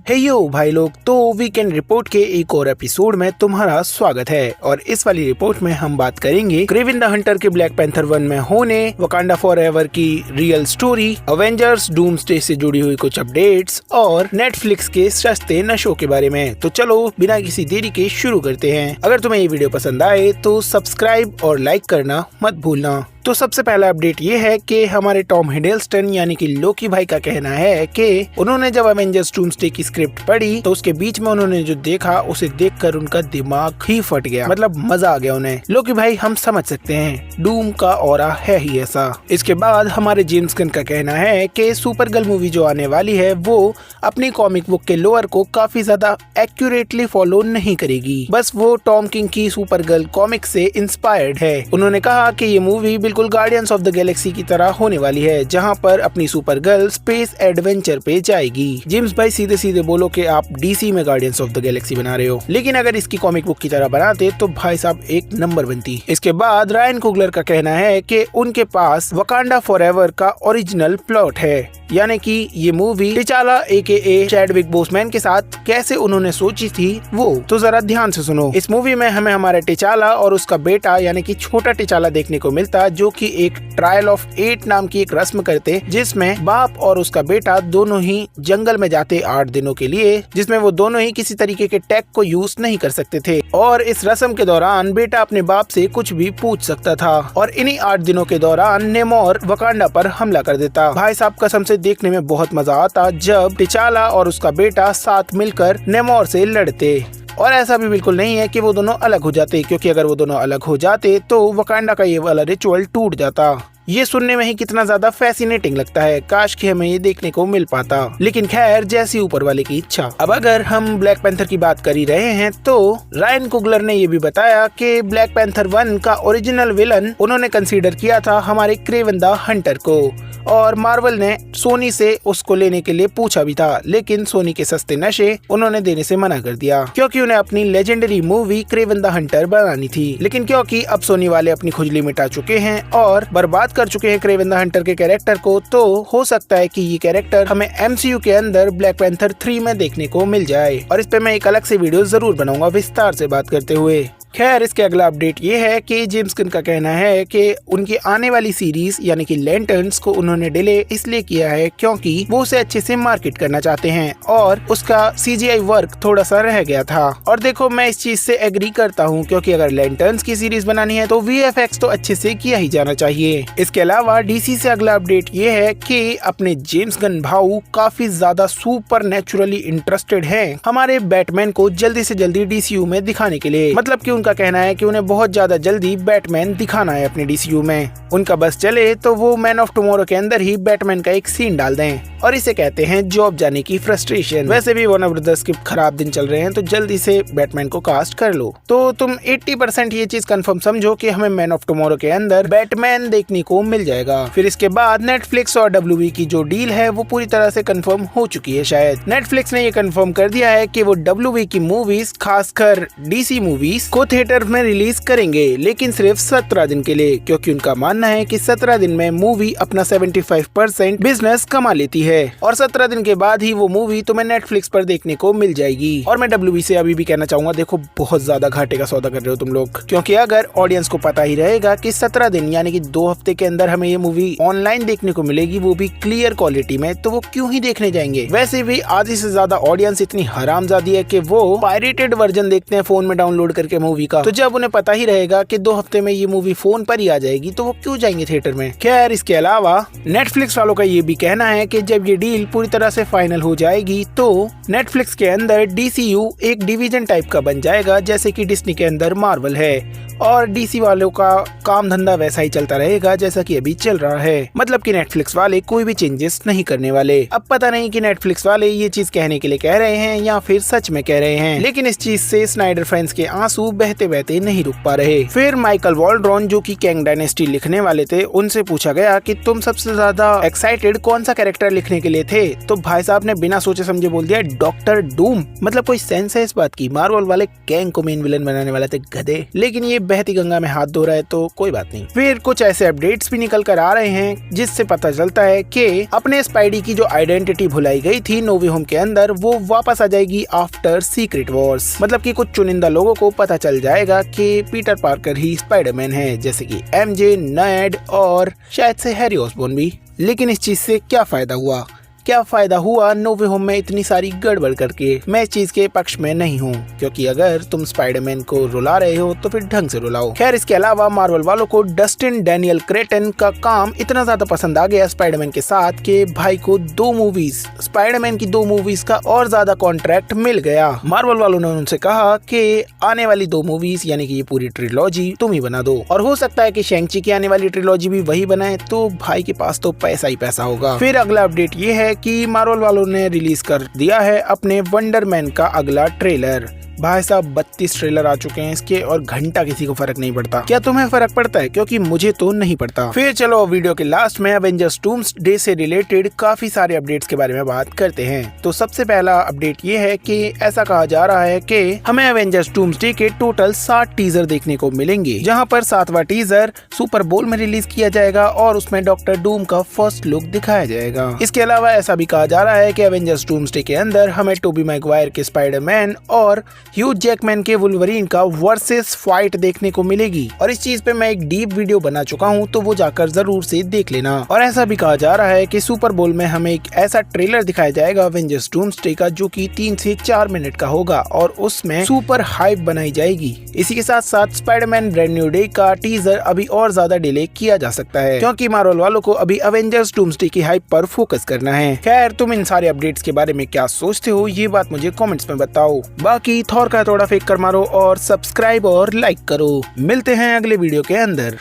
हे यो भाई लोग, तो वीकेंड रिपोर्ट के एक और एपिसोड में तुम्हारा स्वागत है। और इस वाली रिपोर्ट में हम बात करेंगे क्रेवन द हंटर के ब्लैक पैंथर 1 में होने, वकांडा फॉरएवर की रियल स्टोरी, अवेंजर्स डूम्सडे से जुड़ी हुई कुछ अपडेट्स और नेटफ्लिक्स के सस्ते नशों के बारे में। तो चलो बिना किसी देरी के शुरू करते हैं। अगर तुम्हें ये वीडियो पसंद आए तो सब्सक्राइब और लाइक करना मत भूलना। तो सबसे पहला अपडेट ये है कि हमारे टॉम हिडलस्टन यानी कि लोकी भाई का कहना है कि उन्होंने जब अवेंजर्स डूम्सडे की स्क्रिप्ट पढ़ी तो उसके बीच में उन्होंने जो देखा उसे देखकर उनका दिमाग ही फट गया, मतलब मजा आ गया उन्हें। लोकी भाई हम समझ सकते हैं, डूम का ऑरा है ही ऐसा। इसके बाद हमारे जेम्स गन का कहना है कि सुपर गर्ल मूवी जो आने वाली है वो अपनी कॉमिक बुक के लोअर को काफी ज्यादा एक्यूरेटली फॉलो नहीं करेगी, बस वो टॉम किंग की सुपर गर्ल कॉमिक से इंस्पायर्ड है। उन्होंने कहा कि ये मूवी बिल्कुल गार्डियंस ऑफ द गैलेक्सी की तरह होने वाली है, जहां पर अपनी सुपर गर्ल स्पेस एडवेंचर पे जाएगी। जेम्स भाई सीधे सीधे बोलो कि आप डीसी में गार्डियंस ऑफ द गैलेक्सी बना रहे हो, लेकिन अगर इसकी कॉमिक बुक की तरह बनाते तो भाई साहब एक नंबर बनती। इसके बाद रायन कुगलर का कहना है कि उनके पास वकांडा फॉरएवर का ओरिजिनल प्लॉट है, यानी कि ये movie T'Challa AKA Chadwick Boseman के साथ कैसे उन्होंने सोची थी वो। तो जरा ध्यान से सुनो, इस मूवी में हमें हमारा टिचाला और उसका बेटा यानी कि छोटा टिचाला देखने को मिलता, जो कि एक ट्रायल ऑफ 8 नाम की एक रस्म करते, जिसमें बाप और उसका बेटा दोनों ही जंगल में जाते 8 दिनों के लिए, जिसमें वो दोनों ही किसी तरीके के टेक को यूज नहीं कर सकते थे। और इस रस्म के दौरान बेटा अपने बाप से कुछ भी पूछ सकता था, और इन्हीं 8 दिनों के दौरान नेमोर वकांडा पर हमला कर देता। भाई साहब कसम से देखने में बहुत मजा आता जब टिचाला और उसका बेटा साथ मिलकर नेमोर से लड़ते। और ऐसा भी बिल्कुल नहीं है कि वो दोनों अलग हो जाते, क्योंकि अगर वो दोनों अलग हो जाते तो वकांडा का ये वाला रिचुअल टूट जाता। ये सुनने में ही कितना ज्यादा फैसिनेटिंग लगता है, काश कि हमें ये देखने को मिल पाता, लेकिन खैर जैसी ऊपर वाले की इच्छा। अब अगर हम ब्लैक पैंथर की बात कर ही रहे हैं तो रायन कुगलर ने ये भी बताया कि ब्लैक पैंथर 1 का ओरिजिनल विलन उन्होंने कंसीडर किया था हमारे क्रेवन द हंटर को, और मार्वल ने सोनी से उसको लेने के लिए पूछा भी था, लेकिन सोनी के सस्ते नशे उन्होंने देने से मना कर दिया, क्योंकि उन्हें अपनी legendary movie Kraven the Hunter बनानी थी। लेकिन क्योंकि अब सोनी वाले अपनी खुजली मिटा चुके हैं और बर्बाद कर चुके हैं क्रेवन द हंटर के कैरेक्टर को, तो हो सकता है कि ये कैरेक्टर हमें MCU के अंदर ब्लैक पैंथर 3 में देखने को मिल जाए, और इस पे मैं एक अलग से वीडियो जरूर बनाऊंगा विस्तार से बात करते हुए। खैर इसके अगला अपडेट ये है कि जेम्स गन का कहना है कि उनकी आने वाली सीरीज यानी कि लैंटर्न्स को उन्होंने डिले इसलिए किया है क्योंकि वो उसे अच्छे से मार्केट करना चाहते हैं, और उसका CGI वर्क थोड़ा सा रह गया था। और देखो मैं इस चीज से एग्री करता हूँ, क्योंकि अगर लैंटर्न्स की सीरीज बनानी है तो VFX तो अच्छे से किया ही जाना चाहिए। इसके अलावा DC से अगला अपडेट ये है कि अपने जेम्स गन भाऊ काफी ज्यादा सुपर नेचुरली इंटरेस्टेड है हमारे बैटमैन को जल्दी से जल्दी DCU में दिखाने के लिए। मतलब कि उनका कहना है कि उन्हें बहुत ज्यादा जल्दी बैटमैन दिखाना है अपने DCU में। उनका बस चले तो वो मैन ऑफ टुमारो के अंदर ही बैटमैन का एक सीन डाल दें, और इसे कहते हैं जॉब जाने की फ्रस्ट्रेशन। वैसे भी वार्नर ब्रदर्स के खराब दिन चल रहे हैं, तो जल्दी से बैटमैन को कास्ट कर लो। तो तुम 80% ये चीज कंफर्म समझो कि हमें मैन ऑफ टुमारो के अंदर बैटमैन देखने को मिल जाएगा। फिर इसके बाद नेटफ्लिक्स और WB की जो डील है वो पूरी तरह से कंफर्म हो चुकी है। शायद नेटफ्लिक्स ने ये कंफर्म कर दिया है कि वो WB की मूवीज, खासकर DC मूवीज को थिएटर में रिलीज करेंगे, लेकिन सिर्फ 17 दिन के लिए, क्योंकि उनका मानना है कि 17 दिन में मूवी अपना 75% बिजनेस कमा लेती है, और 17 दिन के बाद ही वो मूवी तुम्हें नेटफ्लिक्स पर देखने को मिल जाएगी। और मैं WB से अभी भी कहना चाहूंगा, देखो बहुत ज्यादा घाटे का सौदा कर रहे हो तुम लोग, क्योंकि अगर ऑडियंस को पता ही रहेगा कि 17 दिन यानी कि 2 हफ्ते के अंदर हमें ये मूवी ऑनलाइन देखने को मिलेगी, वो भी क्लियर क्वालिटी में, तो वो क्यों ही देखने जाएंगे। वैसे भी आधी से ज्यादा ऑडियंस इतनी हरामजादी है कि वो पायरेटेड वर्जन देखते हैं फोन में डाउनलोड करके मूवी का, तो जब उन्हें पता ही रहेगा कि 2 हफ्ते में ये मूवी फोन पर ही आ जाएगी तो वो क्यों जाएंगे थिएटर में। खैर इसके अलावा नेटफ्लिक्स वालों का ये भी कहना है कि जब ये डील पूरी तरह से फाइनल हो जाएगी तो नेटफ्लिक्स के अंदर DCU एक डिवीजन टाइप का बन जाएगा, जैसे कि डिज्नी के अंदर मार्वल है, और DC वालों का काम धंधा वैसा ही चलता रहेगा जैसा कि अभी चल रहा है। मतलब कि नेटफ्लिक्स वाले कोई भी चेंजेस नहीं करने वाले। अब पता नहीं कि नेटफ्लिक्स वाले ये चीज कहने के लिए कह रहे हैं या फिर सच में कह रहे हैं, लेकिन इस चीज से स्नाइडर फैंस के आंसू बह बहते बहते नहीं रुक पा रहे। फिर माइकल वॉल्ड्रॉन जो कि कैंग डायनेस्टी लिखने वाले थे, उनसे पूछा गया कि तुम सबसे ज्यादा एक्साइटेड कौन सा कैरेक्टर लिखने के लिए थे, तो भाई साहब ने बिना सोचे समझे बोल दिया डॉक्टर डूम। मतलब कोई सेंस है इस बात की? मार्वल वाले कैंग को मेन विलन बनाने वाले थे गधे, लेकिन ये बहती गंगा में हाथ धो रहा है तो कोई बात नहीं। फिर कुछ ऐसे अपडेट्स भी निकल कर आ रहे हैं जिससे पता चलता है कि अपने स्पाइडी की जो आइडेंटिटी भुलाई गई थी नो वे होम के अंदर, वो वापस आ जाएगी आफ्टर सीक्रेट वॉर्स। मतलब कि कुछ चुनिंदा लोगों को पता चल जाएगा कि पीटर पार्कर ही स्पाइडरमैन है, जैसे कि एमजे, नेड और शायद से हैरी ऑसबॉर्न भी। लेकिन इस चीज से क्या फायदा हुआ? क्या फायदा हुआ नो वे होम में इतनी सारी गड़बड़ करके? मैं इस चीज के पक्ष में नहीं हूँ, क्योंकि अगर तुम स्पाइडरमैन को रुला रहे हो तो फिर ढंग से रुलाओ। खैर, इसके अलावा मार्वल वालों को डस्टिन डैनियल क्रेटन का काम इतना ज्यादा पसंद आ गया स्पाइडरमैन के साथ कि भाई को स्पाइडरमैन की 2 मूवीज का और ज्यादा कॉन्ट्रैक्ट मिल गया। मार्वल वालों ने उनसे कहा कि आने वाली 2 मूवीज यानी कि ये पूरी ट्रिलॉजी तुम ही बना दो, और हो सकता है कि शैंग-ची की आने वाली ट्रिलॉजी भी वही बनाए, तो भाई के पास तो पैसा ही पैसा होगा। फिर अगला अपडेट ये है कि मार्वल वालों ने रिलीज कर दिया है अपने वंडर मैन का अगला ट्रेलर। भाई साहब 32 ट्रेलर आ चुके हैं इसके और घंटा किसी को फर्क नहीं पड़ता। क्या तुम्हें फर्क पड़ता है? क्योंकि मुझे तो नहीं पड़ता। फिर चलो वीडियो के लास्ट में एवेंजर्स डूम्सडे से रिलेटेड काफी सारे अपडेट्स के बारे में बात करते हैं। तो सबसे पहला अपडेट ये है कि ऐसा कहा जा रहा है कि हमें एवेंजर्स डूम्सडे के टोटल 7 टीजर देखने को मिलेंगे, जहाँ पर 7वां टीजर सुपर बोल में रिलीज किया जाएगा और उसमें डॉक्टर डूम का फर्स्ट लुक दिखाया जाएगा। इसके अलावा ऐसा भी कहा जा रहा है कि एवेंजर्स डूम्सडे के अंदर हमें टोबी मैगवायर के स्पाइडरमैन और ह्यू जैकमैन के वुल्वरीन का वर्सेस फाइट देखने को मिलेगी। और इस चीज पे मैं एक डीप वीडियो बना चुका हूँ, तो वो जाकर जरूर से देख लेना। और ऐसा भी कहा जा रहा है कि सुपर बोल में हमें एक ऐसा ट्रेलर दिखाया जाएगा एवेंजर्स डूम्सडे का जो कि 3 से 4 मिनट का होगा और उसमें सुपर हाइप बनाई जाएगी। इसी के साथ साथ स्पाइडरमैन ब्रांड न्यू डे का टीजर अभी और ज्यादा डिले किया जा सकता है, क्योंकि मार्वल वालों को अभी एवेंजर्स डूम्सडे की हाइप पर फोकस करना है। खैर, तुम इन सारे अपडेट्स के बारे में क्या सोचते हो, ये बात मुझे कमेंट्स में बताओ। बाकी थॉर का थोड़ा फेंक कर मारो और सब्सक्राइब और लाइक करो। मिलते हैं अगले वीडियो के अंदर।